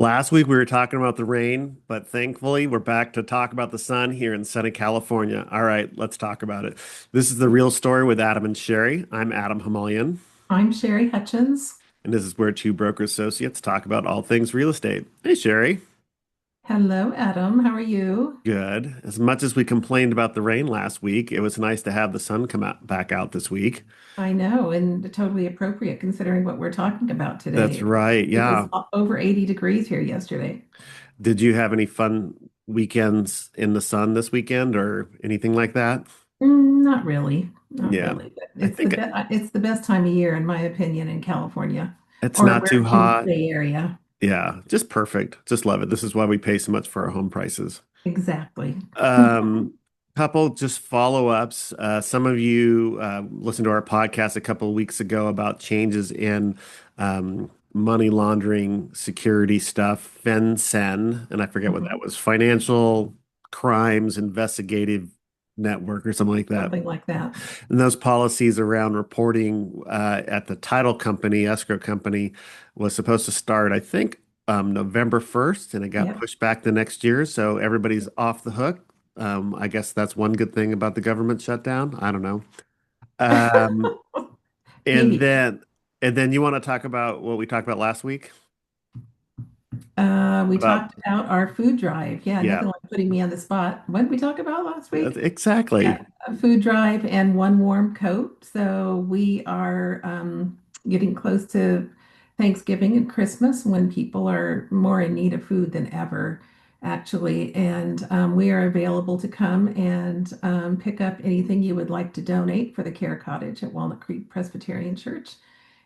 Last week we were talking about the rain, but thankfully we're back to talk about the sun here in sunny California. All right, let's talk about it. This is the real story with Adam and Sherry. I'm Adam Hamalian, I'm Sherry Hutchens. and this is where two broker associates talk about all things real estate. Hey, Sherry. Hello, Adam. How are you? Good. As much as we complained about the rain last week, it was nice to have the sun come out back out this week. I know, and totally appropriate considering what we're talking about That's today. right. It was Yeah. over 80 degrees here yesterday. Did you have any fun weekends in the sun this weekend or anything like that? Not really, not Yeah. really. But I it's think it's the best time of year, in my opinion, in California it's or not where too in the hot. Bay Area. Yeah, just perfect. Just love it. This is why we pay so much for our home prices. Exactly. Um, Couple just follow-ups. Some of you listened to our podcast a couple of weeks ago about changes in money laundering security stuff, FinCEN, and I forget what that Mhm. was, Financial Crimes Investigative Network or something like that. Something like that. And those policies around reporting at the title company, escrow company, was supposed to start, I think, November 1st, and it got Yep. pushed back the next year. So everybody's off the hook. I guess that's one good thing about the government shutdown. I don't know. Um, and Maybe. then and then you want to talk about what we talked about last week We about talked about our food drive. Yeah, yeah, nothing like putting me on the spot. What did we talk about last week? exactly. Yeah, a food drive and one warm coat. So we are getting close to Thanksgiving and Christmas when people are more in need of food than ever, actually. And we are available to come and pick up anything you would like to donate for the Care Cottage at Walnut Creek Presbyterian Church.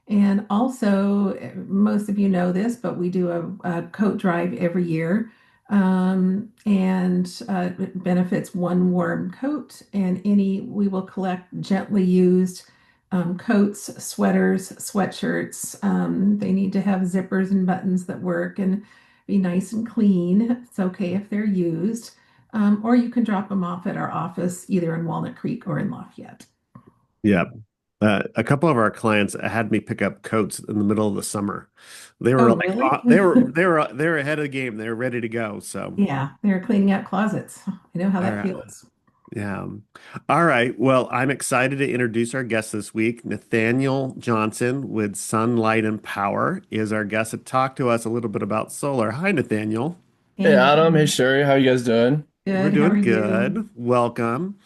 And also, most of you know this, but we do a coat drive every year. And it benefits one warm coat, and we will collect gently used coats, sweaters, sweatshirts. They need to have zippers and buttons that work and be nice and clean. It's okay if they're used. Or you can drop them off at our office either in Walnut Creek or in Lafayette. Yeah. A couple of our clients had me pick up coats in the middle of the summer. They were Oh, like, really? they were ahead of the game. They were ready to go. So, Yeah, they're cleaning out closets. I know how all that right. feels. Yeah. All right. Well, I'm excited to introduce our guest this week. Nathaniel Johnson with Sunlight and Power is our guest to talk to us a little bit about solar. Hi, Nathaniel. Hey, Hey Adam, hey Nathaniel. Sherry, how you guys doing? We're Good. How are doing you? good. Welcome.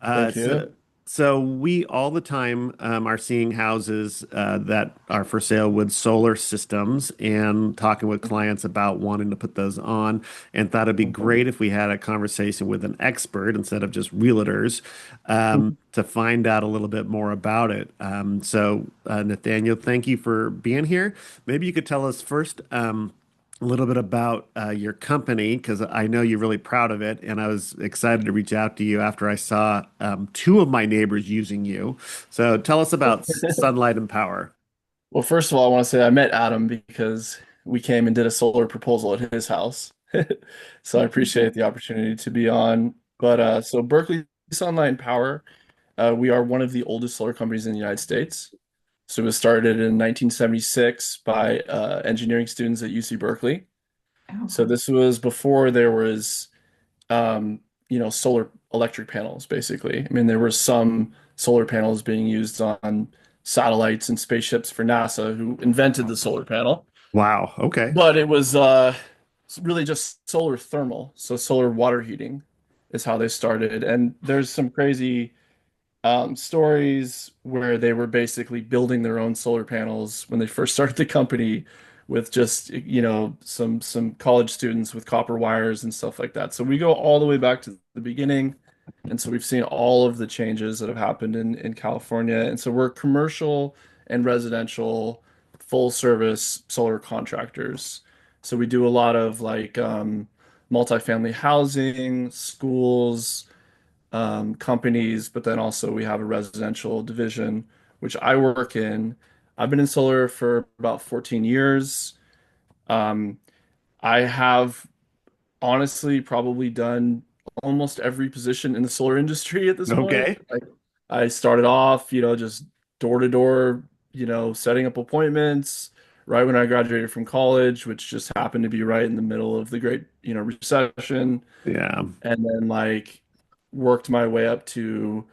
Uh, Thank so, you. so we all the time are seeing houses that are for sale with solar systems and talking with clients about wanting to put those on, and thought it'd be great if we had a conversation with an expert instead of just realtors to find out a little bit more about it. Nathaniel, thank you for being here. Maybe you could tell us first. A little bit about your company because I know you're really proud of it, and I was excited to reach out to you after I saw two of my neighbors using you. So tell us about Sunlight and Power. Well, first of all, I want to say I met Adam because we came and did a solar proposal at his house. So I appreciate the opportunity to be on. So Berkeley Sunlight Power, we are one of the oldest solar companies in the United States. So it was started in 1976 by engineering students at UC Berkeley. Oh, So this was before there was um, solar electric panels, basically. I mean, there were some solar panels being used on satellites and spaceships for NASA, who invented the solar panel. Wow. Okay. But it was really just solar thermal, so solar water heating is how they started. And there's some crazy stories where they were basically building their own solar panels when they first started the company with just, some college students with copper wires and stuff like that. So we go all the way back to the beginning. And so we've seen all of the changes that have happened in California. And so we're commercial and residential full service solar contractors. So we do a lot of like multifamily housing, schools, companies, but then also we have a residential division, which I work in. I've been in solar for about 14 years. Um, I have honestly probably done almost every position in the solar industry at this point. Okay. Like I started off, just door to door, setting up appointments, right when I graduated from college, which just happened to be right in the middle of the great, recession. Yeah. And then like worked my way up to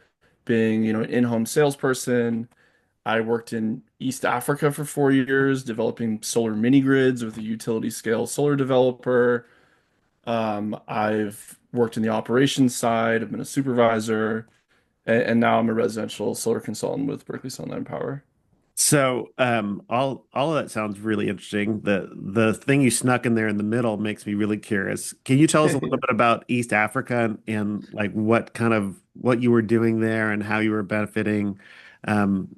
being, an in-home salesperson. I worked in East Africa for 4 years, developing solar mini grids with a utility scale solar developer. I've worked in the operations side. I've been a supervisor, and now I'm a residential solar consultant with Berkeley Sunlight Power. So, all of that sounds really interesting. The thing you snuck in there in the middle makes me really curious. Can you tell us a little bit about East Africa and like what you were doing there and how you were benefiting um,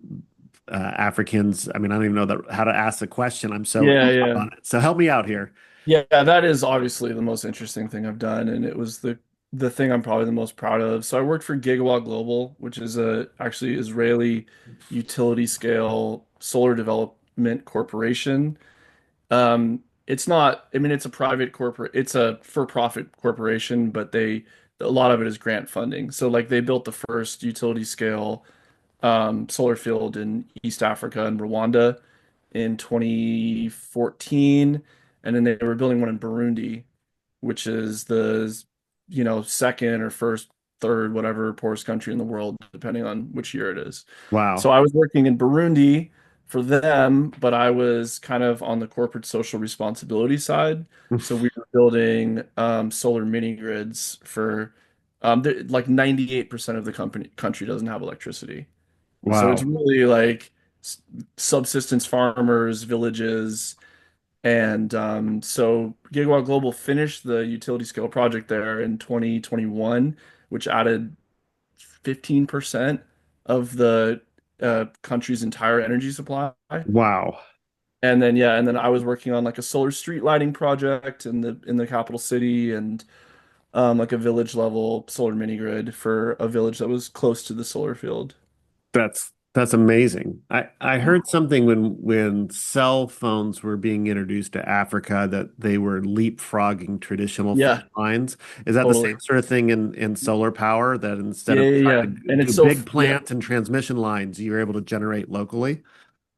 Africans? I mean, I don't even know how to ask the question. I'm so Yeah, up yeah. on it. So help me out here. Yeah, that is obviously the most interesting thing I've done, and it was the thing I'm probably the most proud of. So I worked for Gigawatt Global, which is a actually Israeli utility scale solar development corporation. It's not, I mean, it's a private corporate, it's a for-profit corporation, but a lot of it is grant funding. So like they built the first utility scale solar field in East Africa and Rwanda in 2014, and then they were building one in Burundi, which is the, second or first, third, whatever poorest country in the world, depending on which year it is. Wow. So I was working in Burundi for them, but I was kind of on the corporate social responsibility side. So we were building solar mini grids for like 98% of the country doesn't have electricity. So it's Wow. really like s- subsistence farmers, villages, and so Gigawatt Global finished the utility scale project there in 2021, which added 15% of the country's entire energy supply. Wow. And then yeah, and then I was working on like a solar street lighting project in the capital city and like a village level solar mini grid for a village that was close to the solar field. That's amazing. I Yeah. heard something when cell phones were being introduced to Africa that they were leapfrogging traditional phone Yeah, lines. Is that the totally. same sort of thing in solar power that instead Yeah, of yeah, trying yeah. to And do it's so big yeah, plant and transmission lines, you're able to generate locally?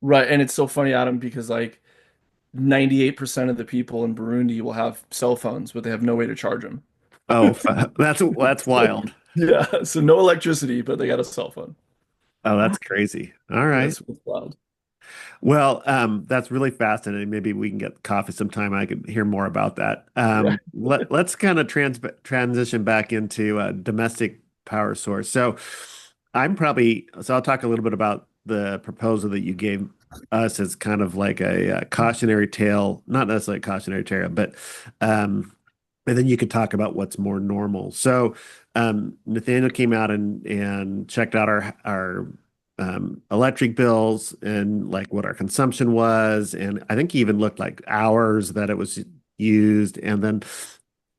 right. And it's so funny, Adam, because like 98% of the people in Burundi will have cell phones, but they have no way to charge them. Oh, that's wild. Yeah, so no electricity, but they got a cell phone. Oh, that's crazy. All Yeah, right. it's wild. Well, that's really fascinating. Maybe we can get coffee sometime. I could hear more about that. Yeah. Let's kind of transition back into a domestic power source. So I'll talk a little bit about the proposal that you gave us as kind of like a, cautionary tale, not necessarily a cautionary tale, but um, and then you could talk about what's more normal. So Nathaniel came out and checked out our electric bills and like what our consumption was. And I think he even looked like hours that it was used and then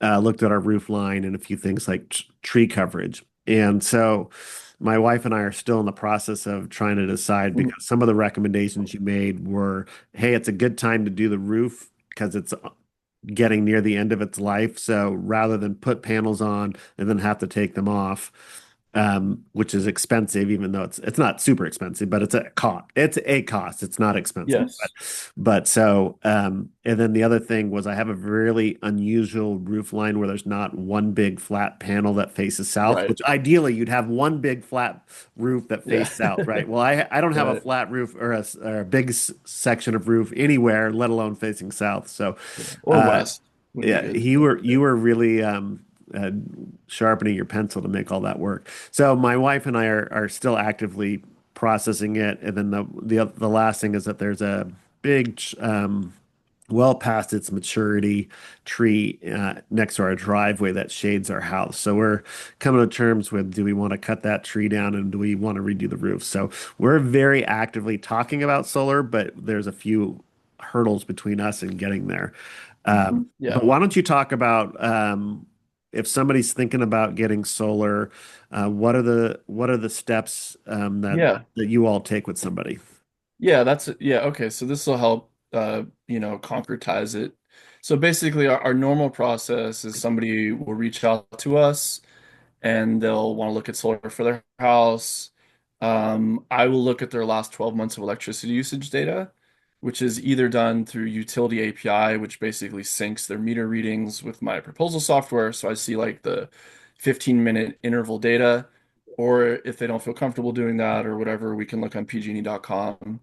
looked at our roof line and a few things like tree coverage. And so my wife and I are still in the process of trying to decide Mm. because some of the recommendations you made were, hey, it's a good time to do the roof because it's getting near the end of its life. So rather than put panels on and then have to take them off, which is expensive, even though it's not super expensive, but it's a cost. It's a cost. It's not expensive, Yes. but so and then the other thing was I have a really unusual roof line where there's not one big flat panel that faces south, Right. which ideally you'd have one big flat roof that Yeah. faces south, right? Well, I don't have a Right. flat roof or a big section of roof anywhere, let alone facing south. So Yeah. Or uh, West would be yeah, good. you were really uh, sharpening your pencil to make all that work. So my wife and I are still actively processing it, and then the last thing is that there's a big well past its maturity tree next to our driveway that shades our house. So we're coming to terms with do we want to cut that tree down and do we want to redo the roof? So we're very actively talking about solar, but there's a few hurdles between us and getting there. Yeah. But why don't you talk about if somebody's thinking about getting solar, what are the steps Yeah. that you all take with somebody? Yeah, yeah, okay. So this will help concretize it. So basically our normal process is somebody will reach out to us and they'll want to look at solar for their house. I will look at their last 12 months of electricity usage data. which is either done through utility API, which basically syncs their meter readings with my proposal software. So I see like the 15-minute interval data, or if they don't feel comfortable doing that or whatever, we can look on pgne.com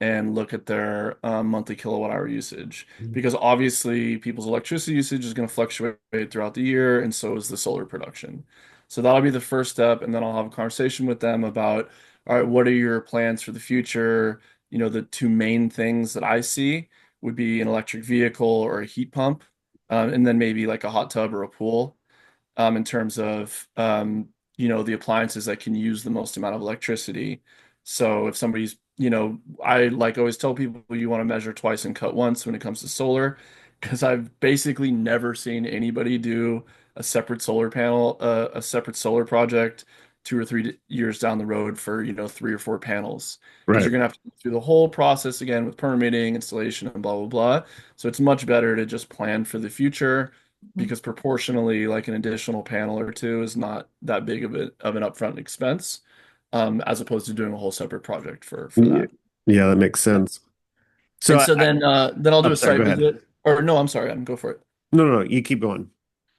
and look at their monthly kilowatt hour usage. Because obviously people's electricity usage is going to fluctuate throughout the year, and so is the solar production. So that'll be the first step, and then I'll have a conversation with them about, all right, what are your plans for the future? You know, the two main things that I see would be an electric vehicle or a heat pump, and then maybe like a hot tub or a pool, in terms of the appliances that can use the most amount of electricity. So if somebody's, I like always tell people you want to measure twice and cut once when it comes to solar, because I've basically never seen anybody do a separate solar project 2 or 3 years down the road for, 3 or 4 panels. Because Right. you're gonna have to go through the whole process again with permitting, installation, and blah blah blah. So it's much better to just plan for the future, because proportionally, like an additional panel or two is not that big of an upfront expense, as opposed to doing a whole separate project for Yeah, that. yeah, that makes sense. So And so then I'll do I'm a sorry, site go ahead. visit. Or no, I'm sorry, Adam, go for it. No, no, no, you keep going.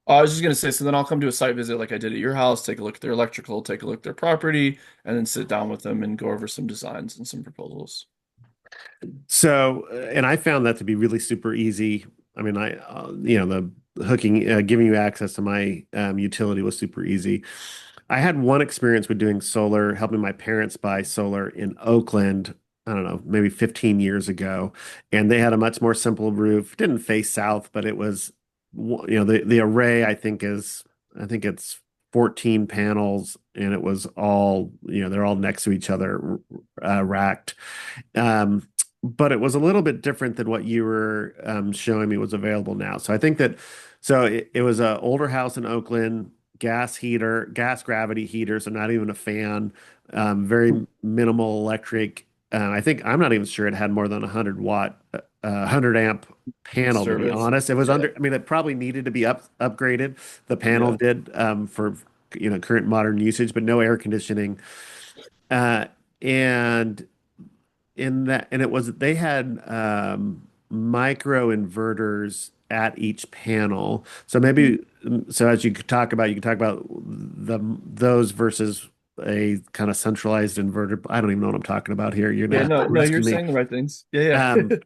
I was just gonna say, so then I'll come do a site visit like I did at your house, take a look at their electrical, take a look at their property, and then sit down with them and go over some designs and some proposals. So, and I found that to be really super easy. I mean, the hooking, giving you access to my utility was super easy. I had one experience with doing solar, helping my parents buy solar in Oakland. I don't know, maybe 15 years ago, and they had a much more simple roof. Didn't face south, but it was, the array I think it's 14 panels, and it was all, they're all next to each other, racked. Um, but it was a little bit different than what you were showing me was available now. So I think that it was an older house in Oakland, gas heater, gas gravity heater, so not even a fan, very minimal electric. I think I'm not even sure it had more than 100 watt, 100 amp panel, to be Service. honest. It was Yeah. under, I mean, it probably needed to be upgraded. The panel Yeah. did for current modern usage, but no air conditioning. Uh, and and it was they had micro inverters at each panel. So maybe so as you could talk about those versus a kind of centralized inverter. I don't even know what I'm talking about here. You're gonna Yeah, have to no, no, you're rescue me. saying the right things. Yeah, Um, yeah.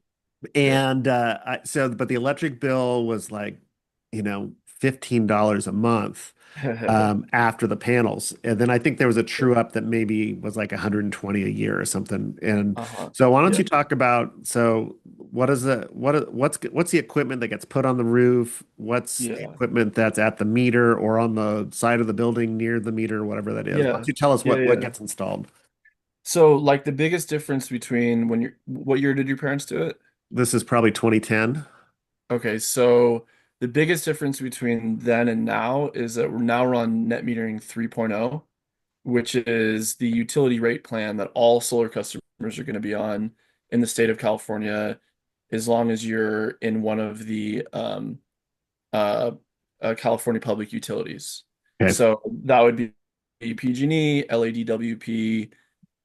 and but the electric bill was like, $15 a month Yeah. after the panels. And then I think there was a true up that maybe was like 120 a year or something. And Uh-huh. so why don't Yeah. you talk about, so what's the equipment that gets put on the roof? What's the Yeah. equipment that's at the meter or on the side of the building near the meter, whatever that is? Why don't Yeah. you tell us Yeah, what yeah. gets installed? So like the biggest difference between what year did your parents do it? This is probably 2010. Okay, so the biggest difference between then and now is that we're on net metering 3.0, which is the utility rate plan that all solar customers are going to be on in the state of California, as long as you're in one of the uh, California public utilities. Okay. So that would be PG&E, LADWP,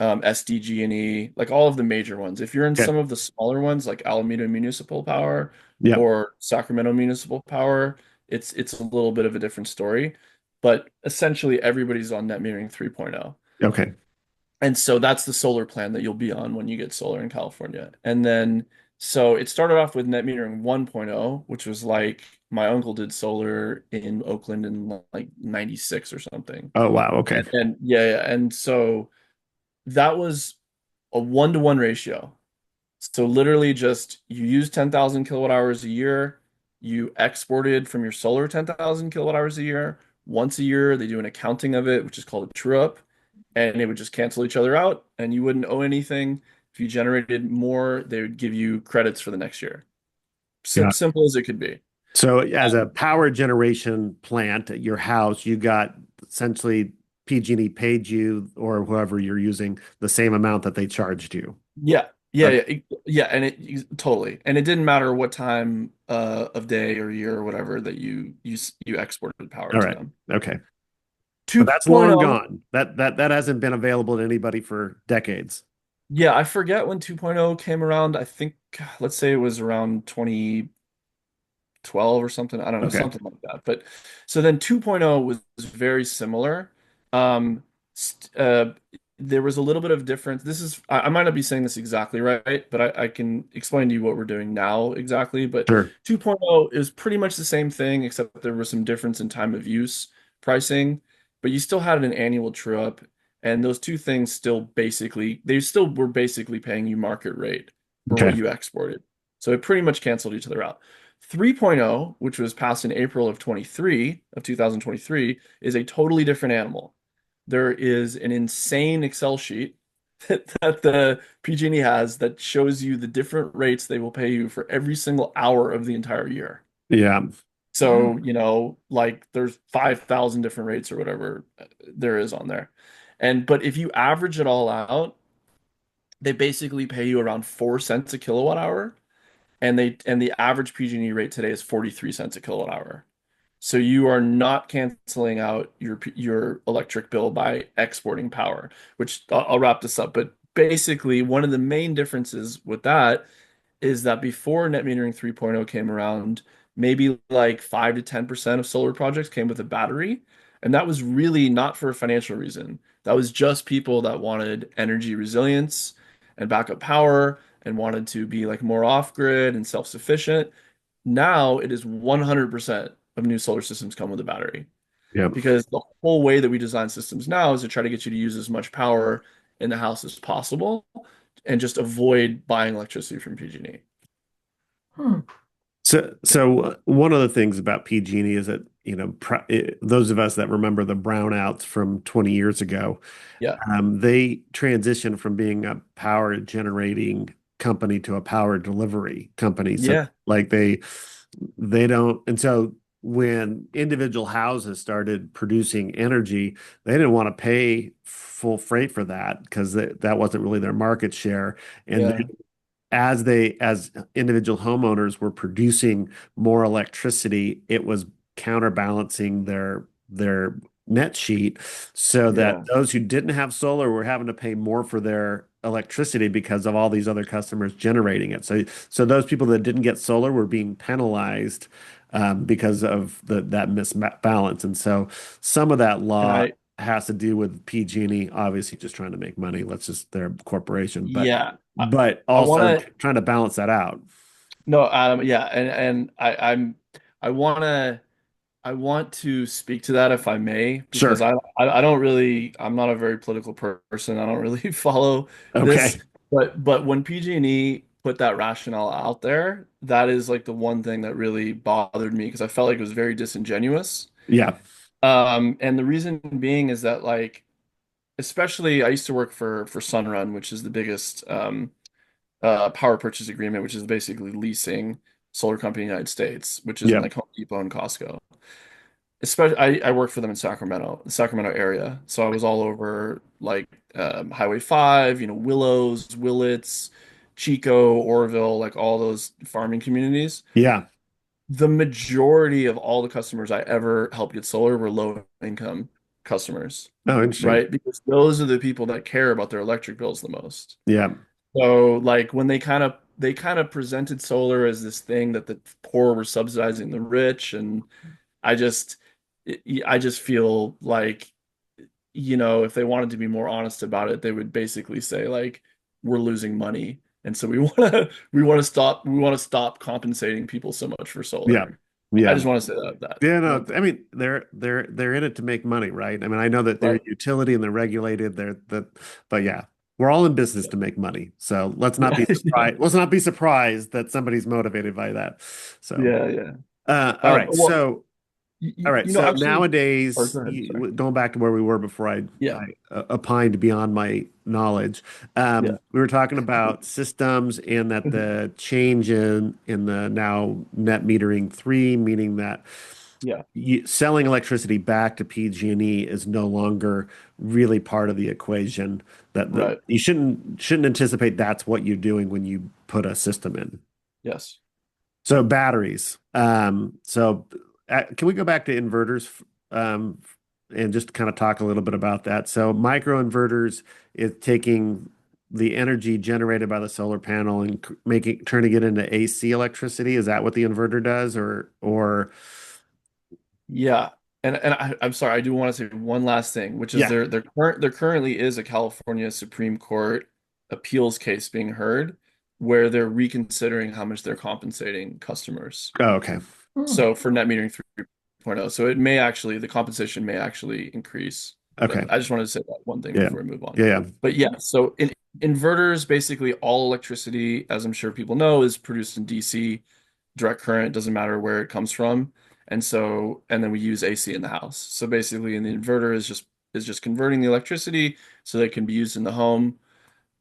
SDG&E, like all of the major ones. If you're in Okay. some of the smaller ones, like Alameda Municipal Power Yep. or Sacramento Municipal Power, it's a little bit of a different story. But essentially, everybody's on net metering 3.0. Okay. And so that's the solar plan that you'll be on when you get solar in California. And then, so it started off with net metering 1.0, which was like my uncle did solar in Oakland in like 96 or something. Oh, wow. Okay. And yeah, yeah. And so that was a 1-to-1 ratio. So literally just you use 10,000 kilowatt hours a year, you exported from your solar 10,000 kilowatt hours a year. Once a year, they do an accounting of it, which is called a true up, and it would just cancel each other out, and you wouldn't owe anything. If you generated more, they would give you credits for the next year. Yeah. Simple as it could be. So as a power generation plant at your house, you got essentially PG&E paid you or whoever you're using the same amount that they charged you. Yeah, yeah, Okay. yeah, yeah, and it totally, and it didn't matter what time of day or year or whatever that you exported power All to right. them. Okay. But that's long 2.0. gone. That hasn't been available to anybody for decades. Yeah, I forget when 2.0 came around. I think let's say it was around 2012 or something. I don't know, Okay, something like that. But so then 2.0 was very similar. Um, st there was a little bit of difference. I might not be saying this exactly right, but I can explain to you what we're doing now exactly. But sure. 2.0 is pretty much the same thing, except there was some difference in time of use pricing, but you still had an annual true up. And those two things they still were basically paying you market rate for what Okay. you exported. So it pretty much canceled each other out. 3.0, which was passed in April of 2023, is a totally different animal. There is an insane Excel sheet that the PG&E has that shows you the different rates they will pay you for every single hour of the entire year. Yeah. So, like there's 5,000 different rates or whatever there is on there. But if you average it all out, they basically pay you around 4 cents a kilowatt hour, and the average PG&E rate today is 43 cents a kilowatt hour. So you are not canceling out your electric bill by exporting power, which I'll wrap this up. But basically, one of the main differences with that is that before net metering 3.0 came around, maybe like 5 to 10% of solar projects came with a battery. And that was really not for a financial reason. That was just people that wanted energy resilience and backup power and wanted to be like more off-grid and self-sufficient. Now it is 100% of new solar systems come with a battery Yeah. because the whole way that we design systems now is to try to get you to use as much power in the house as possible and just avoid buying electricity from PG&E. Hmm. So one of the things about PG&E is that, those of us that remember the brownouts from 20 years ago, Yeah. they transitioned from being a power generating company to a power delivery company. So Yeah. like they don't, and so when individual houses started producing energy, they didn't want to pay full freight for that because that wasn't really their market share. And Yeah. as individual homeowners were producing more electricity, it was counterbalancing their net sheet so that Yeah. those who didn't have solar were having to pay more for their electricity because of all these other customers generating it. So those people that didn't get solar were being penalized because of that misbalance. And so some of that Can law I? has to do with PG&E obviously just trying to make money. Let's just they're a corporation, but Yeah. but I want also to. trying to balance that out. No, Adam. Yeah, and I want to. I want to speak to that if I may, because Sure. I don't really I'm not a very political person. I don't really follow this, Okay. but when PG&E put that rationale out there, that is like the one thing that really bothered me because I felt like it was very disingenuous. Yeah. And the reason being is that like especially I used to work for Sunrun, which is the biggest power purchase agreement, which is basically leasing solar company in the United States, which is in Yeah. like Home Depot and Costco. Especially, I worked for them in Sacramento, the Sacramento area. So I was all over like Highway 5, Willows, Willits, Chico, Oroville, like all those farming communities. Yeah. The majority of all the customers I ever helped get solar were low income customers, Oh, interesting. right? Because those are the people that care about their electric bills the most. Yeah. So like when they kind of presented solar as this thing that the poor were subsidizing the rich, and I just I just feel like if they wanted to be more honest about it, they would basically say like we're losing money, and so we want to stop compensating people so much for Yeah. solar. I Yeah. just want to say that Yeah, no, one thing, I mean they're in it to make money, right? I mean, I know that they're right? a utility and they're regulated, but yeah, we're all in business to make money. So let's not be Yeah, yeah, surprised. Let's not be surprised that somebody's motivated by that. So, yeah, yeah. all right. Well, All right. So actually, or nowadays, go ahead. Sorry. going back to where we were before Yeah, I opined beyond my knowledge, yeah, we were talking about systems and that the change in the now net metering three, meaning that yeah, selling electricity back to PG&E is no longer really part of the equation. right. You shouldn't anticipate that's what you're doing when you put a system in. Yes. So batteries. Can we go back to inverters and just kind of talk a little bit about that? So micro inverters is taking the energy generated by the solar panel and turning it into AC electricity. Is that what the inverter does, or Yeah. I'm sorry, I do want to say one last thing, which is yeah? there currently is a California Supreme Court appeals case being heard where they're reconsidering how much they're compensating customers. Oh, okay. Hmm. So for net metering 3.0, so it may actually the compensation may actually increase. Okay. But I just wanted to say that one thing Yeah. before we move on. Yeah. Yeah. But yeah, so in inverters, basically all electricity, as I'm sure people know, is produced in DC, direct current, doesn't matter where it comes from. And then we use AC in the house. So basically, the inverter is just converting the electricity so that it can be used in the home,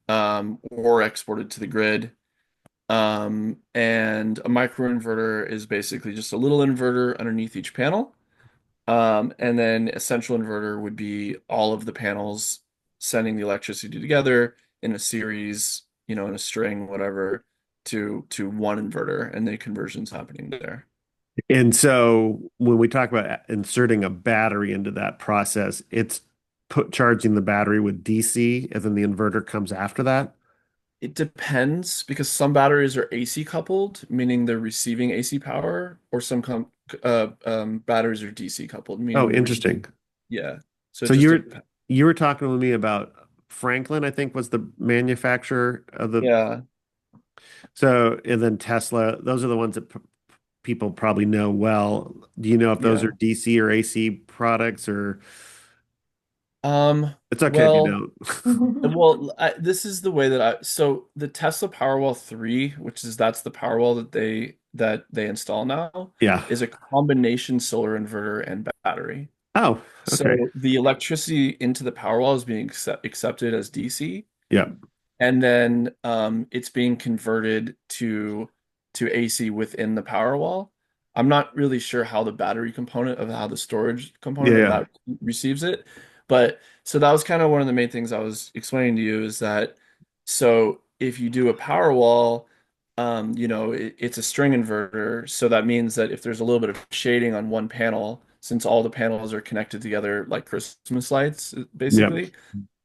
or exported to the grid. And a microinverter is basically just a little inverter underneath each panel. And then a central inverter would be all of the panels sending the electricity together in a series, in a string, whatever, to one inverter, and the conversion's happening there. And so when we talk about inserting a battery into that process, it's charging the battery with DC, and then the inverter comes after that. It depends because some batteries are AC coupled, meaning they're receiving AC power, or batteries are DC coupled, Oh, meaning they're receiving. interesting. Yeah. So it So just you're depends. you were talking with me about Franklin, I think was the manufacturer of the. Yeah. So, and then Tesla, those are the ones that people probably know well. Do you know if those are Yeah. DC or AC products, or it's okay if you Well, don't? this is the way that so the Tesla Powerwall 3, which is that's the Powerwall that they install now, Yeah. is a combination solar inverter and battery. Oh, okay. So the electricity into the Powerwall is being accepted as DC, Yeah. and then it's being converted to AC within the Powerwall. I'm not really sure how the battery component of how the storage Yeah. component of Yeah. that receives it, but so that was kind of one of the main things I was explaining to you is that so if you do a Powerwall, it's a string inverter, so that means that if there's a little bit of shading on one panel, since all the panels are connected together like Christmas lights, Yeah. basically,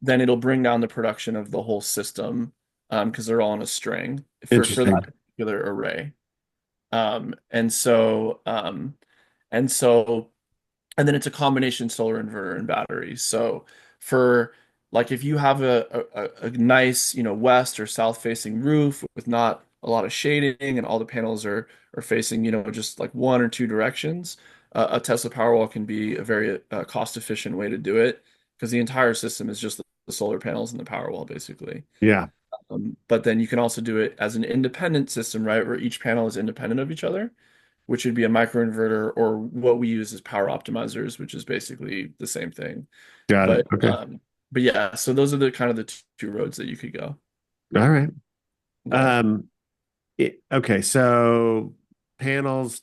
then it'll bring down the production of the whole system because they're all on a string for that Interesting. particular array. Um, and so um, and so and then it's a combination solar inverter and battery. So for like if you have a nice, west or south facing roof with not a lot of shading and all the panels are facing, just like one or two directions, a Tesla Powerwall can be a very cost efficient way to do it because the entire system is just the solar panels and the Powerwall basically. Yeah. But then you can also do it as an independent system, right, where each panel is independent of each other, which would be a microinverter, or what we use is power optimizers, which is basically the same thing. Got it. But Okay. yeah, so those are the kind of the two roads that you could go. All right. Yeah. Um, okay. So panels,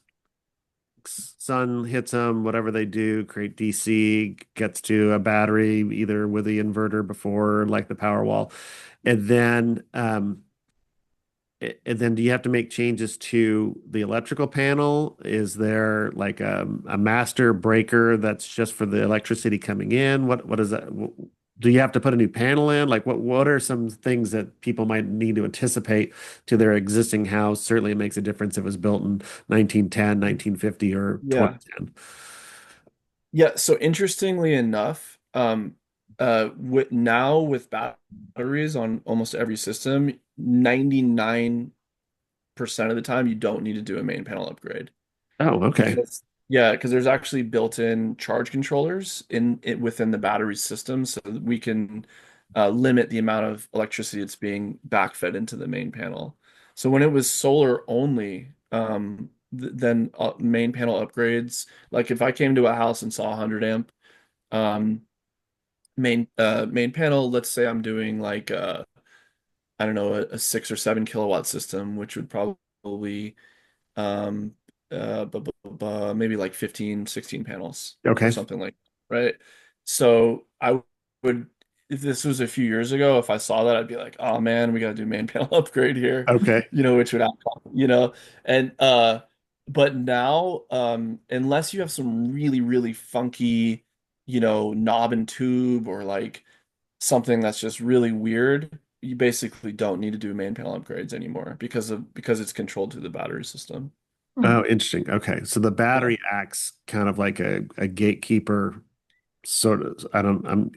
sun hits them, whatever they do, create DC, gets to a battery, either with the inverter before, like the Powerwall. And then, and then do you have to make changes to the electrical panel? Is there like a master breaker that's just for the electricity coming in? What is that? Do you have to put a new panel in? Like what are some things that people might need to anticipate to their existing house? Certainly it makes a difference if it was built in 1910, 1950, or Yeah. 2010. Yeah. So interestingly enough, with batteries on almost every system, 99% of the time you don't need to do a main panel upgrade. Oh, okay. Because there's actually built-in charge controllers in it within the battery system, so that we can limit the amount of electricity that's being backfed into the main panel. So when it was solar only, then main panel upgrades, like if I came to a house and saw 100 amp um, main panel, let's say I'm doing like I don't know, a 6 or 7 kilowatt system, which would probably um maybe like 15, 16 panels or Okay. something like that, right? So I would, if this was a few years ago, if I saw that, I'd be like, oh man, we got to do main panel upgrade here, Okay. which would happen, and but now unless you have some really really funky, knob and tube, or like something that's just really weird, you basically don't need to do main panel upgrades anymore because it's controlled through the battery system. Hmm. Oh, interesting. Okay. So the Yeah. battery acts kind of like a gatekeeper sort of. I'm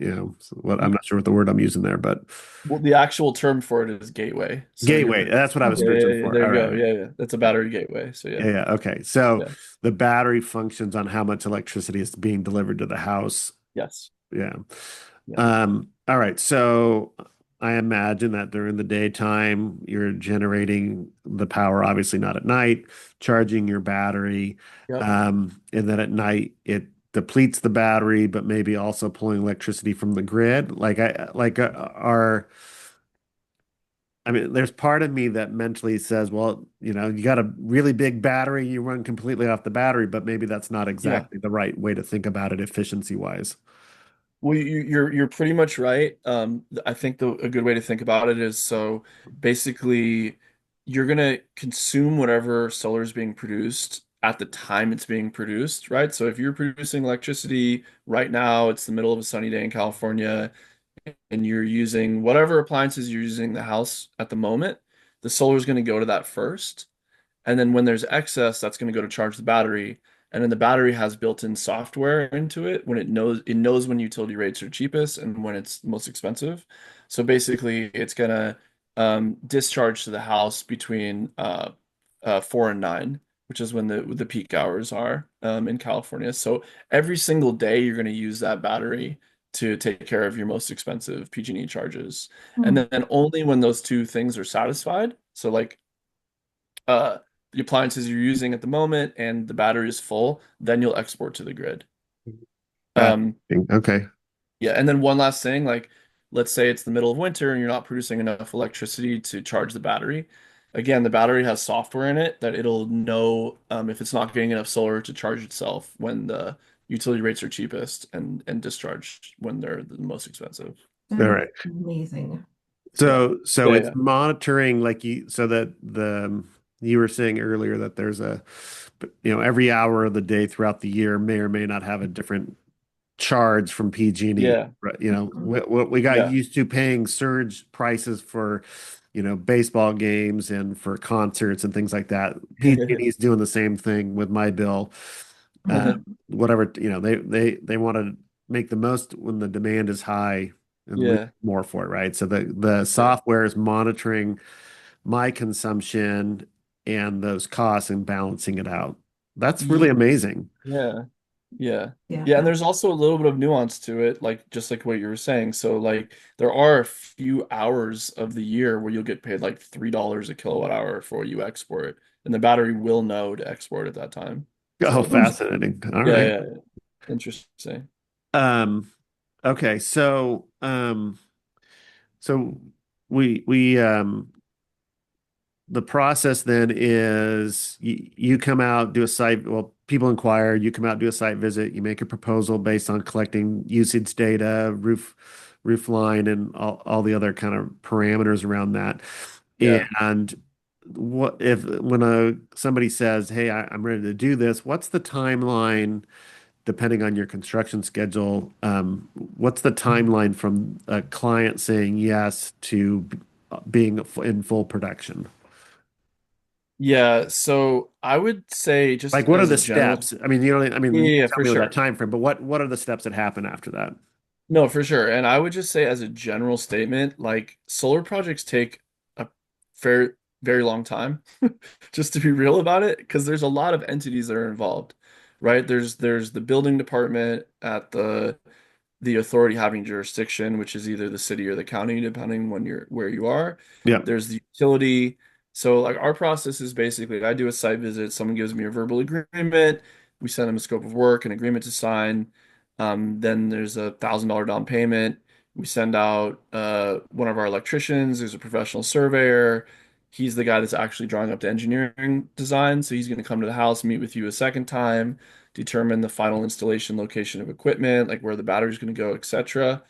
Y- not sure what the word I'm using there, but Well, the actual term for it is gateway. So gateway. you're That's what I was Hmm. yeah, yeah, searching yeah, for. there All you right. go. Yeah, yeah. That's a battery gateway. So Yeah, yeah. yeah. Okay. So Yeah. the battery functions on how much electricity is being delivered to the house. Yes. Yeah. Yeah. All right. So I imagine that during the daytime, you're generating the power, obviously not at night, charging your battery. Yep. And then at night, it depletes the battery, but maybe also pulling electricity from the grid. I mean, there's part of me that mentally says, well, you got a really big battery, you run completely off the battery, but maybe that's not Yeah. exactly the right way to think about it efficiency wise. Well, you're pretty much right. I think a good way to think about it is so basically you're gonna consume whatever solar is being produced at the time it's being produced, right? So if you're producing electricity right now, it's the middle of a sunny day in California, and you're using whatever appliances you're using in the house at the moment, the solar is going to go to that first. And then when there's excess, that's going to go to charge the battery. And then the battery has built-in software into it when it knows when utility rates are cheapest and when it's most expensive. So basically, it's going to discharge to the house between 4 and 9, which is when the peak hours are in California. So every single day, you're going to use that battery to take care of your most expensive PG&E charges. And Hmm. then only when those two things are satisfied, so like uh, the appliances you're using at the moment and the battery is full, then you'll export to the grid. Um, Fascinating. Okay. yeah, and then one last thing, like let's say it's the middle of winter and you're not producing enough electricity to charge the battery. Again, the battery has software in it that it'll know if it's not getting enough solar to charge itself when the utility rates are cheapest and discharge when they're the most expensive. All That is right. amazing. Yeah. So Yeah, it's yeah. monitoring like so that you were saying earlier that there's every hour of the day throughout the year may or may not have a different charge from PG&E. Yeah. Right? Mhm. What we got Yeah. used to paying surge prices for, baseball games and for concerts and things like that. PG&E is doing the same thing with my bill. Uh, whatever, they want to make the most when the demand is high and leave Yeah. more for it, right? So the Yeah. software is monitoring my consumption and those costs and balancing it out. That's really amazing. Yeah. Yeah. Yeah. Yeah, and there's also a little bit of nuance to it, like just like what you were saying. So like there are a few hours of the year where you'll get paid like $3 a kilowatt hour for what you export, and the battery will know to export at that time. Oh, So fascinating. All yeah, right. yeah, yeah. Interesting. Um, okay, so we the process then is you come out, do a site, well, people inquire, you come out, do a site visit, you make a proposal based on collecting usage data, roof line, and all the other kind of parameters around that. Yeah. And what if when somebody says, "Hey, I'm ready to do this," what's the timeline depending on your construction schedule? What's the timeline from a client saying yes to being in full production? Yeah, so I would say Like, just what are as the a general, steps? I mean, I mean, yeah, you yeah, can yeah, tell for me with that sure. time frame, but what are the steps that happen after that? No, for sure. And I would just say as a general statement, like solar projects take a fair, very long time, just to be real about it, because there's a lot of entities that are involved, right? There's the building department at the authority having jurisdiction, which is either the city or the county, depending when you're where you are. Yeah, There's the utility. So like our process is basically I do a site visit, someone gives me a verbal agreement, we send them a scope of work, an agreement to sign. Then there's $1,000 down payment. We send out one of our electricians, there's a professional surveyor. He's the guy that's actually drawing up the engineering design. So he's going to come to the house, meet with you a second time, determine the final installation location of equipment, like where the battery's going to go, etc.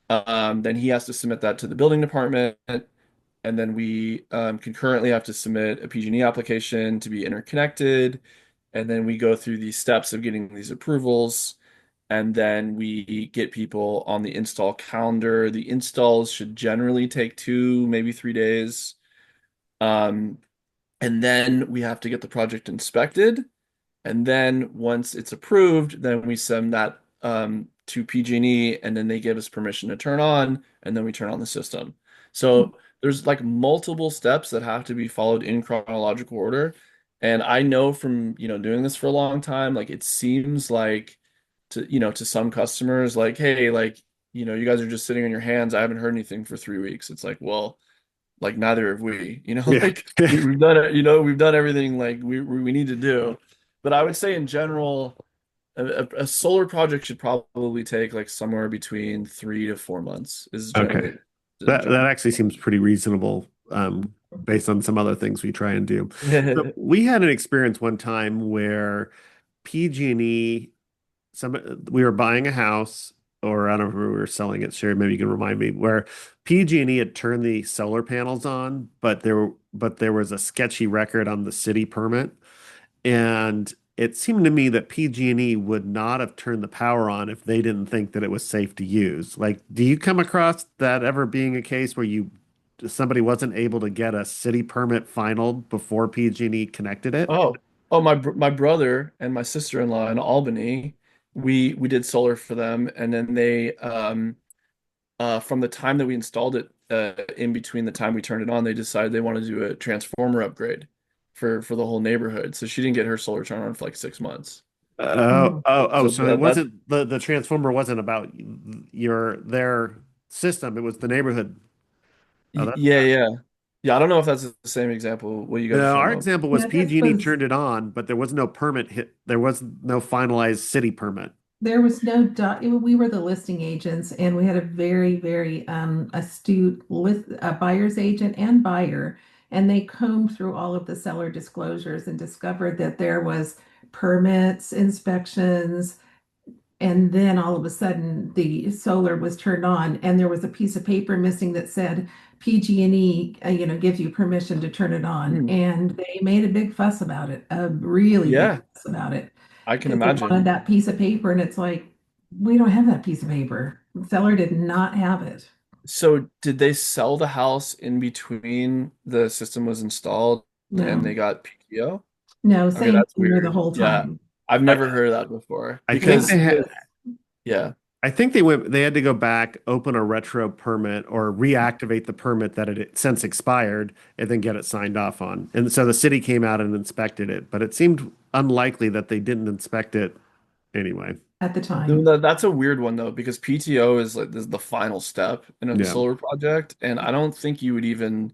Then he has to submit that to the building department, and then we concurrently have to submit a PG&E application to be interconnected, and then we go through these steps of getting these approvals, and then we get people on the install calendar. The installs should generally take 2, maybe 3 days. Um, and then we have to get the project inspected. And then once it's approved, then we send that to PG&E, and then they give us permission to turn on, and then we turn on the system. So there's like multiple steps that have to be followed in chronological order. And I know from, doing this for a long time, like it seems like to some customers, like, hey, like, you guys are just sitting on your hands. I haven't heard anything for 3 weeks. It's like, well, like neither have we, Yeah. like we've done it, we've done everything like we need to do. But I would say in general, a solar project should probably take like somewhere between 3 to 4 months is Okay. generally the That general. actually seems pretty reasonable, based on some other things we try and do. So we had an experience one time where PG&E, we were buying a house, or I don't know if we were selling it. Sherry, maybe you can remind me, where PG&E had turned the solar panels on, but there was a sketchy record on the city permit. And it seemed to me that PG&E would not have turned the power on if they didn't think that it was safe to use. Like, do you come across that ever being a case where somebody wasn't able to get a city permit finalized before PG&E connected it? Oh, my brother and my sister-in-law in Albany, we did solar for them, and then they from the time that we installed it, in between the time we turned it on, they decided they wanted to do a transformer upgrade for the whole neighborhood. So she didn't get her solar turned on for like 6 months. Oh, So so it that wasn't the transformer wasn't about their system, it was the neighborhood. Oh, that yeah. I don't know if that's the same example what you guys are No, talking our about. example was Yeah, this PG&E was turned it on, but there was no permit hit. There was no finalized city permit. There was no we were the listing agents, and we had a very, very astute buyer's agent and buyer, and they combed through all of the seller disclosures and discovered that there was permits, inspections, and then all of a sudden the solar was turned on, and there was a piece of paper missing that said PG&E, gives you permission to turn it on, Hmm. and they made a big fuss about it, a really big Yeah, fuss about it I can because they wanted imagine. that piece of paper, and it's like, we don't have that piece of paper. The seller did not have it. So did they sell the house in between the system was installed and they No, got PTO? no, Okay, same that's thing there the weird. whole Yeah. time. I've I, never heard of that before I think Yeah, because it was, yeah. I think they had to go back, open a retro permit or reactivate the permit that it had since expired and then get it signed off on. And so the city came out and inspected it, but it seemed unlikely that they didn't inspect it anyway. at the time. That's a weird one though, because PTO is like this is the final step in a Yeah. solar project, and I don't think you would even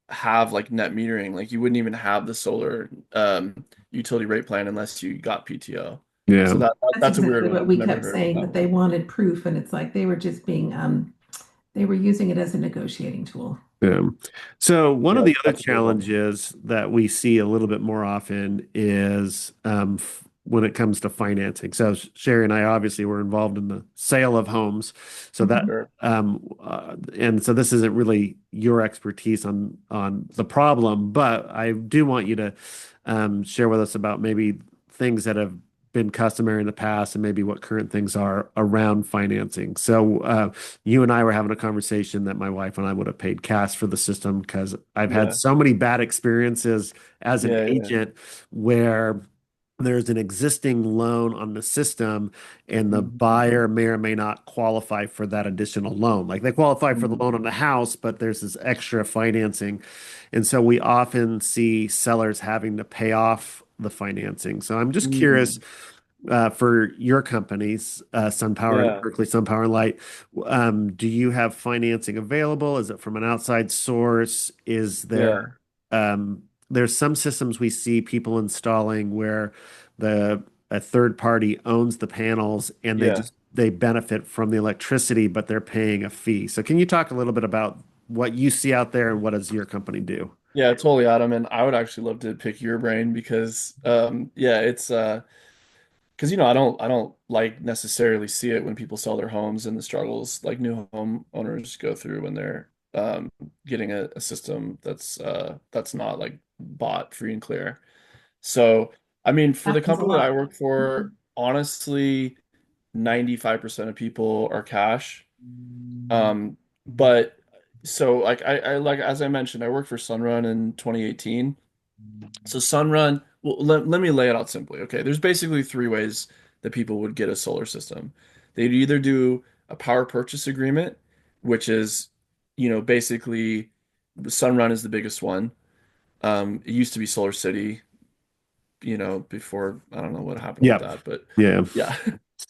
have like net metering. Like you wouldn't even have the solar utility rate plan unless you got PTO. Yeah. So That's that's a weird exactly one. what I've we never kept heard of saying, that that one. they wanted proof, and it's like they were just they were using it as a negotiating tool. Yeah. So one of Yeah, the other that's a weird one. challenges that we see a little bit more often is when it comes to financing. So Sherry and I obviously were involved in the sale of homes. So that Mhm. Sure. and so this isn't really your expertise on the problem, but I do want you to share with us about maybe things that have been customary in the past and maybe what current things are around financing. So you and I were having a conversation that my wife and I would have paid cash for the system because I've had Yeah. so many bad experiences as an Yeah. agent where there's an existing loan on the system and the Mhm. buyer may or may not qualify for that additional loan. Like they qualify for the Mhm. loan on the house, but there's this extra financing. And so we often see sellers having to pay off the financing. So I'm just curious, Mhm. for your companies, SunPower and Yeah. Berkeley SunPower and Light, do you have financing available? Is it from an outside source? Is there, Yeah. there's some systems we see people installing where the a third party owns the panels and Yeah. they benefit from the electricity, but they're paying a fee. So can you talk a little bit about what you see out there and what does your company do? Yeah, totally, Adam. And I would actually love to pick your brain because yeah, it's because I don't like necessarily see it when people sell their homes and the struggles like new home owners go through when they're getting a system that's not like bought free and clear. So I mean, for the Happens a company that I lot. work for, honestly, 95% of people are cash. Um, but so like I like as I mentioned, I worked for Sunrun in 2018. So Sunrun, well, let me lay it out simply. Okay, there's basically three ways that people would get a solar system. They'd either do a power purchase agreement, which is, basically Sunrun is the biggest one. It used to be Solar City, before I don't know what happened with Yep. that, but Yeah. yeah.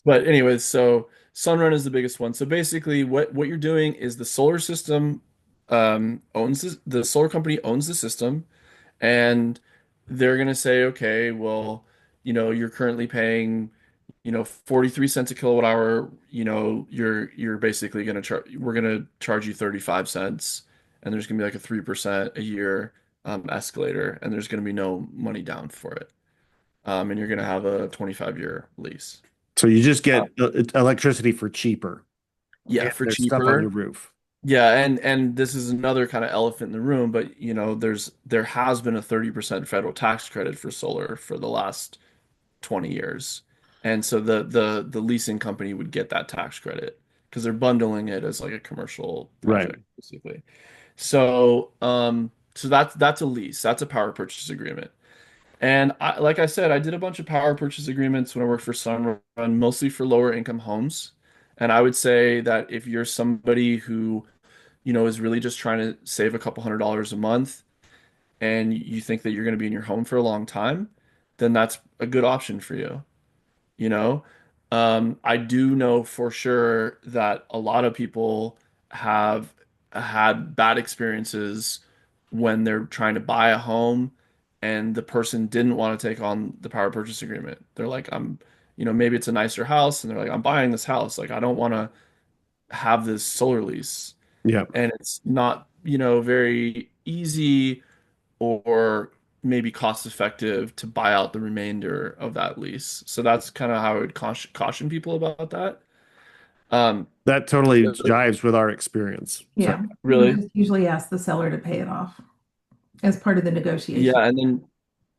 But anyways, so Sunrun is the biggest one. So basically, what you're doing is the solar system the solar company owns the system, and they're gonna say, okay, well, you're currently paying, 43 cents a kilowatt hour. You're basically gonna charge. We're gonna charge you 35 cents, and there's gonna be like a 3% a year escalator, and there's gonna be no money down for it. And you're gonna have a 25-year lease. So you just get electricity for cheaper, Yeah, and for there's stuff on your cheaper. roof. Yeah, and this is another kind of elephant in the room, but there has been a 30% federal tax credit for solar for the last 20 years. And so the leasing company would get that tax credit because they're bundling it as like a commercial Right. project, basically. So that's a lease. That's a power purchase agreement. And like I said, I did a bunch of power purchase agreements when I worked for Sunrun, mostly for lower income homes. And I would say that if you're somebody who, is really just trying to save a couple $100 a month and you think that you're going to be in your home for a long time, then that's a good option for you you know I do know for sure that a lot of people have had bad experiences when they're trying to buy a home and the person didn't want to take on the power purchase agreement. They're like, maybe it's a nicer house and they're like, I'm buying this house, like I don't want to have this solar lease, Yeah. and it's not, very easy or maybe cost effective to buy out the remainder of that lease. So that's kind of how I would caution people about that. Um, That totally jives with our experience. So Yeah, we really, just usually ask the seller to pay it off as part of the yeah, negotiation.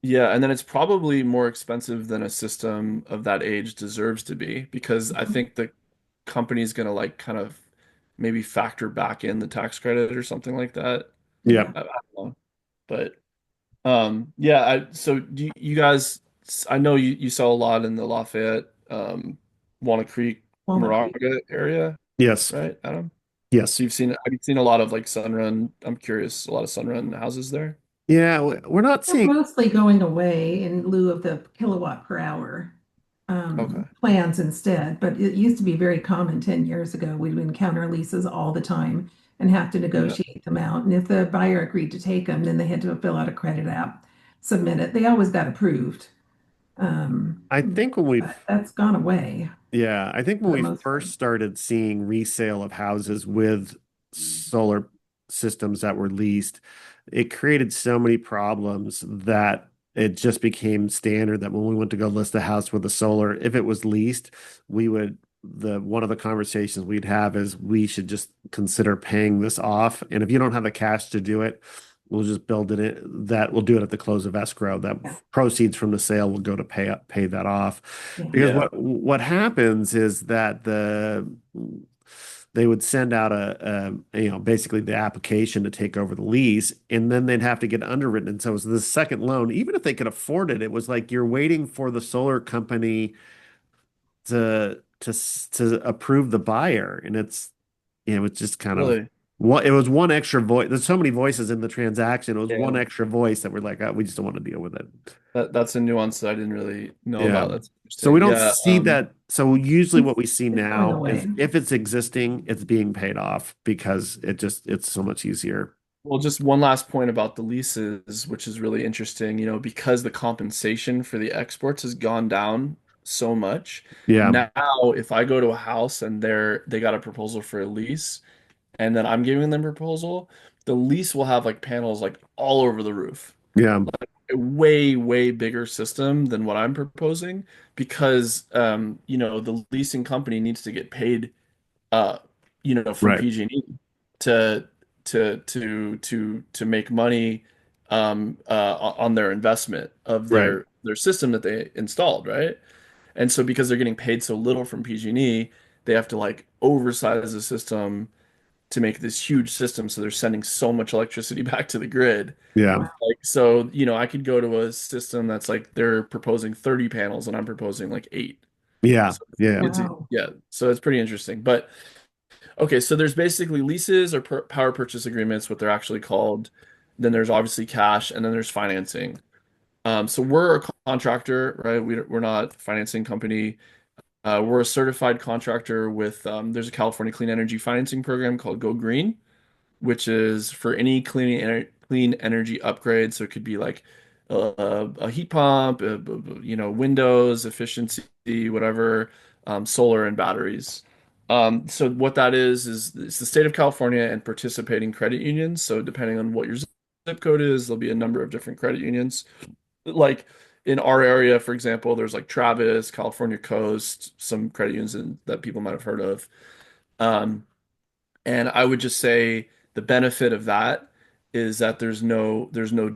and then it's probably more expensive than a system of that age deserves to be because I Mhm. think the company's gonna like kind of maybe factor back in the tax credit or something like that. yeah. Yeah, I don't know, but yeah, so do you guys, I know you saw a lot in the Lafayette, Walnut Creek, Walnut Creek. Moraga area, Yes. right, Adam? Yes. So have you seen a lot of like Sunrun? I'm curious, a lot of Sunrun houses there? Yeah. We're not They're seeing. mostly going away in lieu of the kilowatt per hour Okay. plans instead. But it used to be very common 10 years ago. We would encounter leases all the time and have to Yeah. negotiate them out. And if the buyer agreed to take them, then they had to fill out a credit app, submit it. They always got approved. I think when we But that's gone away Yeah, I think for when the we most part. first started seeing resale of houses with solar systems that were leased, it created so many problems that it just became standard that when we went to go list a house with a solar, if it was leased, we would the one of the conversations we'd have is we should just consider paying this off. And if you don't have the cash to do it, we'll just build it in that we'll do it at the close of escrow. That Yeah, proceeds from the sale will go to pay that off. yeah. Because Yeah. what happens is that they would send out basically the application to take over the lease, and then they'd have to get underwritten. And so it was the second loan, even if they could afford it, it was like you're waiting for the solar company to approve the buyer, and it was just kind of Really? it was one extra voice. There's so many voices in the transaction. It was one Yeah. extra voice that we're like, we just don't want to deal with it. That's a nuance that I didn't really know Yeah. about. That's So we interesting. don't Yeah. see that. So usually what It's we see it's going now is away. if it's existing, it's being paid off because it's so much easier. Well, just one last point about the leases, which is really interesting, because the compensation for the exports has gone down so much. Yeah. Now, if I go to a house and they got a proposal for a lease, and then I'm giving them a proposal, the lease will have like panels like all over the roof. Yeah. A way, way bigger system than what I'm proposing because the leasing company needs to get paid uh, from Right. PG&E to to make money on their investment of Right. their system that they installed, right? And so because they're getting paid so little from PG&E, they have to like oversize the system to make this huge system. So they're sending so much electricity back to the grid. Yeah. Wow. Like, so, I could go to a system that's like they're proposing 30 panels and I'm proposing like eight. Yeah. So Yeah. Wow. yeah, so it's pretty interesting. But okay, so there's basically leases or power purchase agreements, what they're actually called. Then there's obviously cash, and then there's financing. So we're a contractor, right? We're not a financing company. We're a certified contractor with, there's a California clean energy financing program called Go Green, which is for any clean energy upgrade. So it could be like a heat pump, windows, efficiency, whatever, solar and batteries. So what that is it's the state of California and participating credit unions. So depending on what your zip code is, there'll be a number of different credit unions. Like in our area, for example, there's like Travis, California Coast, some credit unions that people might have heard of. Um, and I would just say the benefit of that is that there's no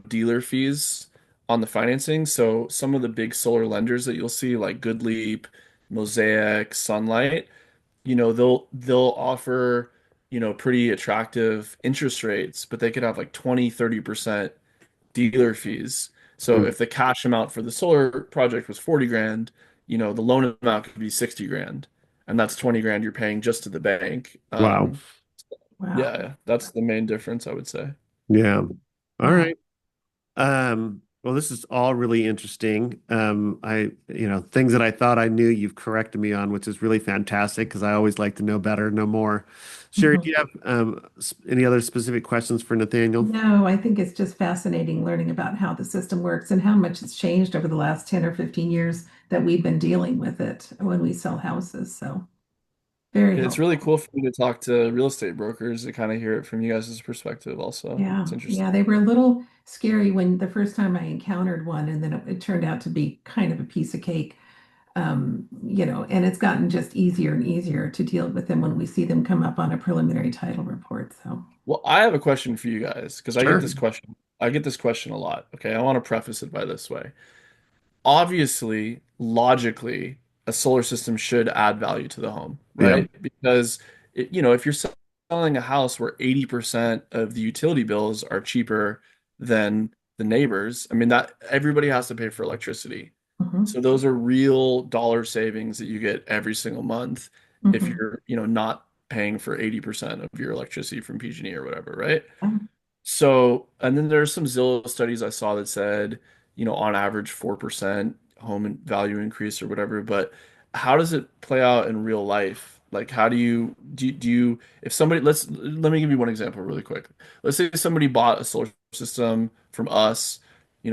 dealer fees on the financing. So some of the big solar lenders that you'll see, like GoodLeap, Mosaic, Sunlight, they'll offer, pretty attractive interest rates, but they could have like 20-30% dealer fees. So Mm. if the cash amount for the solar project was 40 grand, the loan amount could be 60 grand. And that's 20 grand you're paying just to the bank. Wow. Wow. Yeah, that's the main difference, I would say. Yeah. All Wow. right. Well, this is all really interesting. Things that I thought I knew, you've corrected me on, which is really fantastic because I always like to know better, know more. Sherry, do Mhm. you have any other specific questions for Nathaniel? No, I think it's just fascinating learning about how the system works and how much it's changed over the last 10 or 15 years that we've been dealing with it when we sell houses. So very It's really helpful. cool for me to talk to real estate brokers to kind of hear it from you guys' perspective also. Yeah. It's interesting. Yeah. They were a little scary when the first time I encountered one, and then it turned out to be kind of a piece of cake. And it's gotten just easier and easier to deal with them when we see them come up on a preliminary title report. So, Well, I have a question for you guys because I get Sure. this question. I get this question a lot. Okay, I want to preface it by this way. Obviously, logically, a solar system should add value to the home, Yeah. right? Because if you're selling a house where 80% of the utility bills are cheaper than the neighbors, I mean that everybody has to pay for electricity. mhm, So those are real dollar savings that you get every single month if mhm. you're, not paying for 80% of your electricity from PG&E or whatever, right? Yeah. So, and then there's some Zillow studies I saw that said, on average 4% value increase or whatever. But how does it play out in real life? Like, how do you, if somebody, let me give you one example really quick. Let's say somebody bought a solar system from us,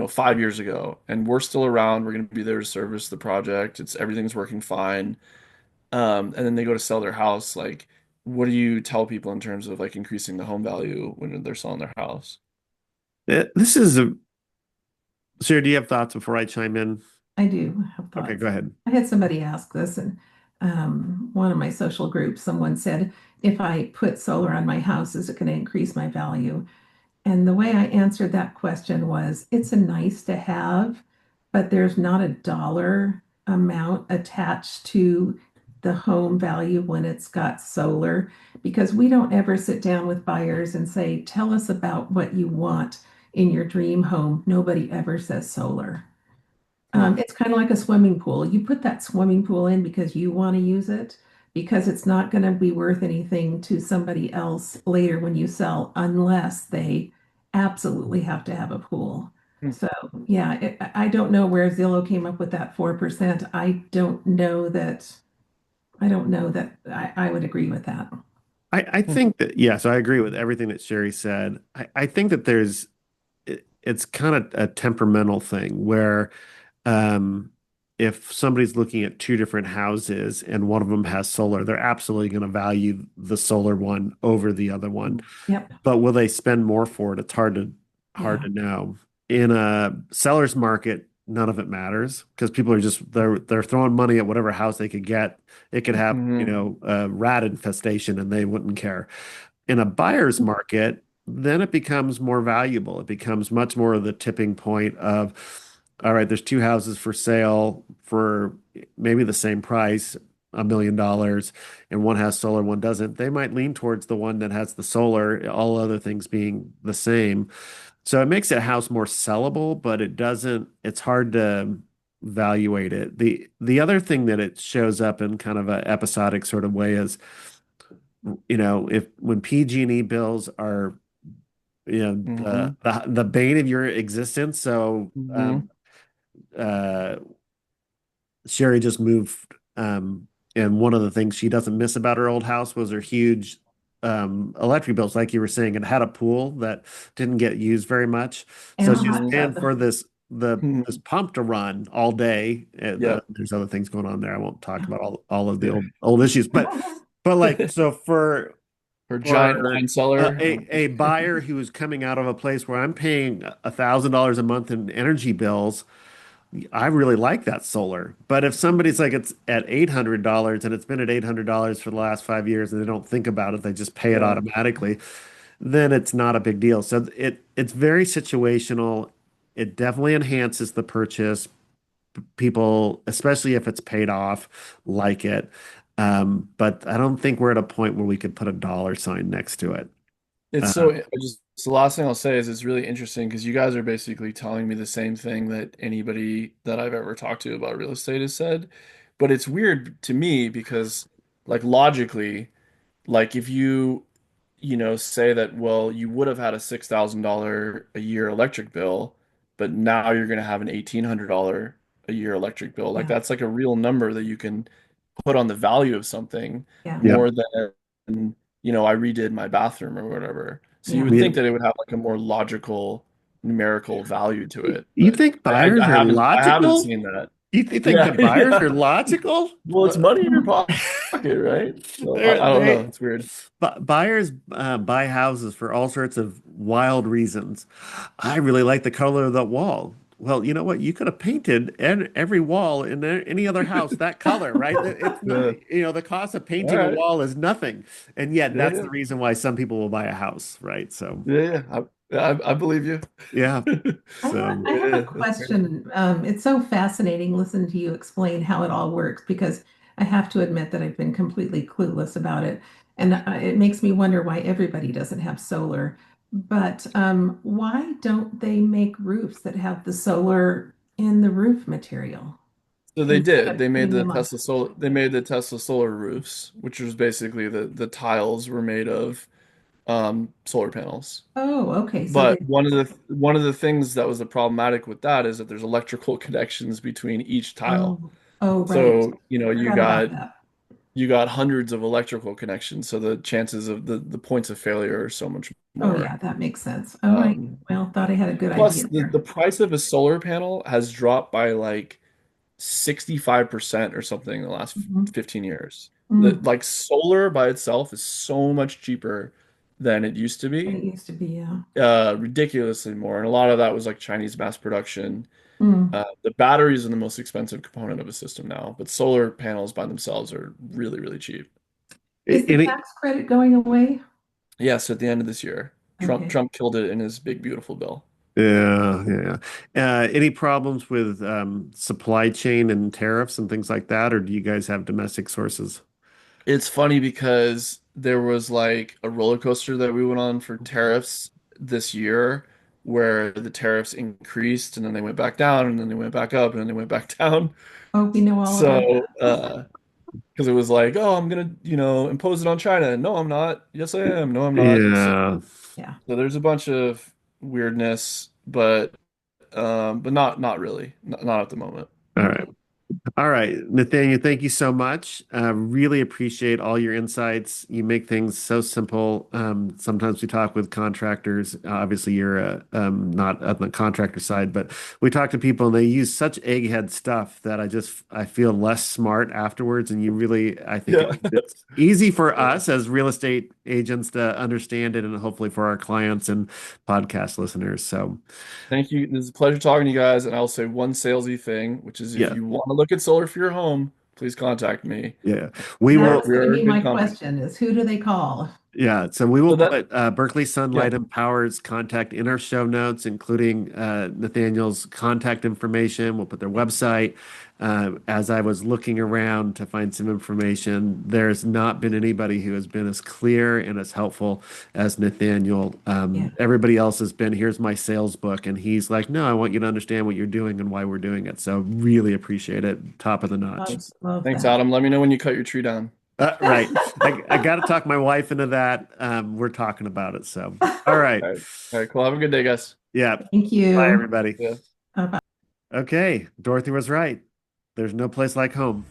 5 years ago, and we're still around. We're going to be there to service the project. Everything's working fine. And then they go to sell their house. Like, what do you tell people in terms of like increasing the home value when they're selling their house? This is a Sherry, do you have thoughts before I chime in? I do have Okay, go thoughts. ahead. I had somebody ask this, and one of my social groups, someone said, if I put solar on my house, is it going to increase my value? And the way I answered that question was, it's a nice to have, but there's not a dollar amount attached to the home value when it's got solar, because we don't ever sit down with buyers and say, tell us about what you want in your dream home. Nobody ever says solar. Hmm. It's kind of like a swimming pool. You put that swimming pool in because you want to use it, because it's not going to be worth anything to somebody else later when you sell, unless they absolutely have to have a pool. Hmm. So, yeah, I don't know where Zillow came up with that 4%. I don't know that I would agree with that. I Hmm. think that, yes, I agree with everything that Sherry said. I think that it's kind of a temperamental thing where um, if somebody's looking at two different houses and one of them has solar, they're absolutely going to value the solar one over the other one. Yep. But will they spend more for it? It's hard Yeah. to know. In a seller's market, none of it matters because people are just they're throwing money at whatever house they could get. It could have, Hmm. a rat infestation and they wouldn't care. In a buyer's market, then it becomes more valuable. It becomes much more of the tipping point of all right, there's two houses for sale for maybe the same price, $1 million, and one has solar, one doesn't, they might lean towards the one that has the solar, all other things being the same. So it makes a house more sellable, but it's hard to evaluate it. The other thing that it shows up in kind of an episodic sort of way is, if when PG&E bills are, Hmm. the bane of your existence. So Hmm. uh Sherry just moved, and one of the things she doesn't miss about her old house was her huge electric bills. Like you were saying, it had a pool that didn't get used very much, And so a she's hot Hmm. paying tub. for this pump to run all day. Yeah. There's other things going on there. I won't talk about all of the old issues, but like, so Her giant for wine cellar. a buyer who is coming out of a place where I'm paying $1,000 a month in energy bills, I really like that solar. But if somebody's like, it's at $800 and it's been at $800 for the last 5 years and they don't think about it, they just pay it Yeah. automatically, then it's not a big deal. So it's very situational. It definitely enhances the purchase. People, especially if it's paid off, like it. But I don't think we're at a point where we could put a dollar sign next to it. It's Uh, the last thing I'll say is it's really interesting because you guys are basically telling me the same thing that anybody that I've ever talked to about real estate has said. But it's weird to me because, like, logically, like if say that, well, you would have had a $6,000 a year electric bill, but now you're going to have an $1,800 a year electric bill. Like, Yeah, that's like a real number that you can put on the value of something yeah, yep. more than, I redid my bathroom or whatever. So you yeah. would We, think that it would have like a more logical numerical value to it, you but think I, I, buyers I are haven't logical? seen that. You think Yeah, that buyers are yeah. logical? Well, it's money in your pocket, right? So They're, I don't know. they It's weird. Buyers buy houses for all sorts of wild reasons. I really like the color of that wall. Well, you know what? You could have painted every wall in any other house that color, right? It's not, Yeah. the cost of All painting a right. wall is nothing. And yet Yeah, that's yeah. the reason why some people will buy a house, right? So, Yeah, yeah. I believe you. yeah. I So, have a Yeah, that's great. question. It's so fascinating listening to you explain how it all works because I have to admit that I've been completely clueless about it. And it makes me wonder why everybody doesn't have solar. But why don't they make roofs that have the solar in the roof material So they instead did. of putting them on? They made the Tesla solar roofs, which was basically the tiles were made of solar panels. Oh, okay. So But they, one of the things that was the problematic with that is that there's electrical connections between each tile. oh, right. So, you Forgot about got that. hundreds of electrical connections, so the chances of the points of failure are so much Oh, more. yeah, that makes sense. All right. Um, Well, thought I had a good Plus, idea the there. price of a solar panel has dropped by like 65% or something in the last Mhm. 15 years. Mm, Like solar by itself is so much cheaper than it used to than be. it used to be, yeah. Ridiculously more. And a lot of that was like Chinese mass production. Mm. The batteries are the most expensive component of a system now, but solar panels by themselves are really, really cheap. Is the any, tax credit going away? Yes, at the end of this year, Trump Okay. Trump killed it in his big beautiful bill. yeah, yeah. Any problems with supply chain and tariffs and things like that, or do you guys have domestic sources? It's funny because there was like a roller coaster that we went on for tariffs this year where the tariffs increased and then they went back down and then they went back up and then they went back down. Oh, we know all about So, that. because it was like, oh, I'm gonna, impose it on China. No, I'm not. Yes, I am. No, I'm not. So, Yeah. Yeah. so there's a bunch of weirdness, but not really. Not at the moment. All right. All right, Nathaniel, thank you so much. Really appreciate all your insights. You make things so simple. Sometimes we talk with contractors. Obviously, you're not on the contractor side, but we talk to people and they use such egghead stuff that I feel less smart afterwards. And you really, I think Yeah. it's easy for us as real estate agents to understand it, and hopefully for our clients and podcast listeners. So, Thank you. This is a pleasure talking to you guys. And I'll say one salesy thing, which is if yeah, you want to look at solar for your home, please contact me. yeah, we That will. was going to We're a be my good company. question is who do they call? Yeah, so we will So that, put Berkeley yeah, Sunlight and Power's contact in our show notes, including Nathaniel's contact information. We'll put their website. As I was looking around to find some information, there's not been anybody who has been as clear and as helpful as Nathaniel. Yeah. Everybody else has been, here's my sales book, and he's like, no, I want you to understand what you're doing and why we're doing it. So really appreciate it. Top of the notch. Love thanks, that. Adam. Let me know when you cut your tree down. Right. I got to talk my wife into that. We're talking about it. So, all right. All right. All right, cool. Have a good day, guys. Yeah. Thank Bye, you. everybody. Yeah. Bye-bye. Okay. Dorothy was right. There's no place like home.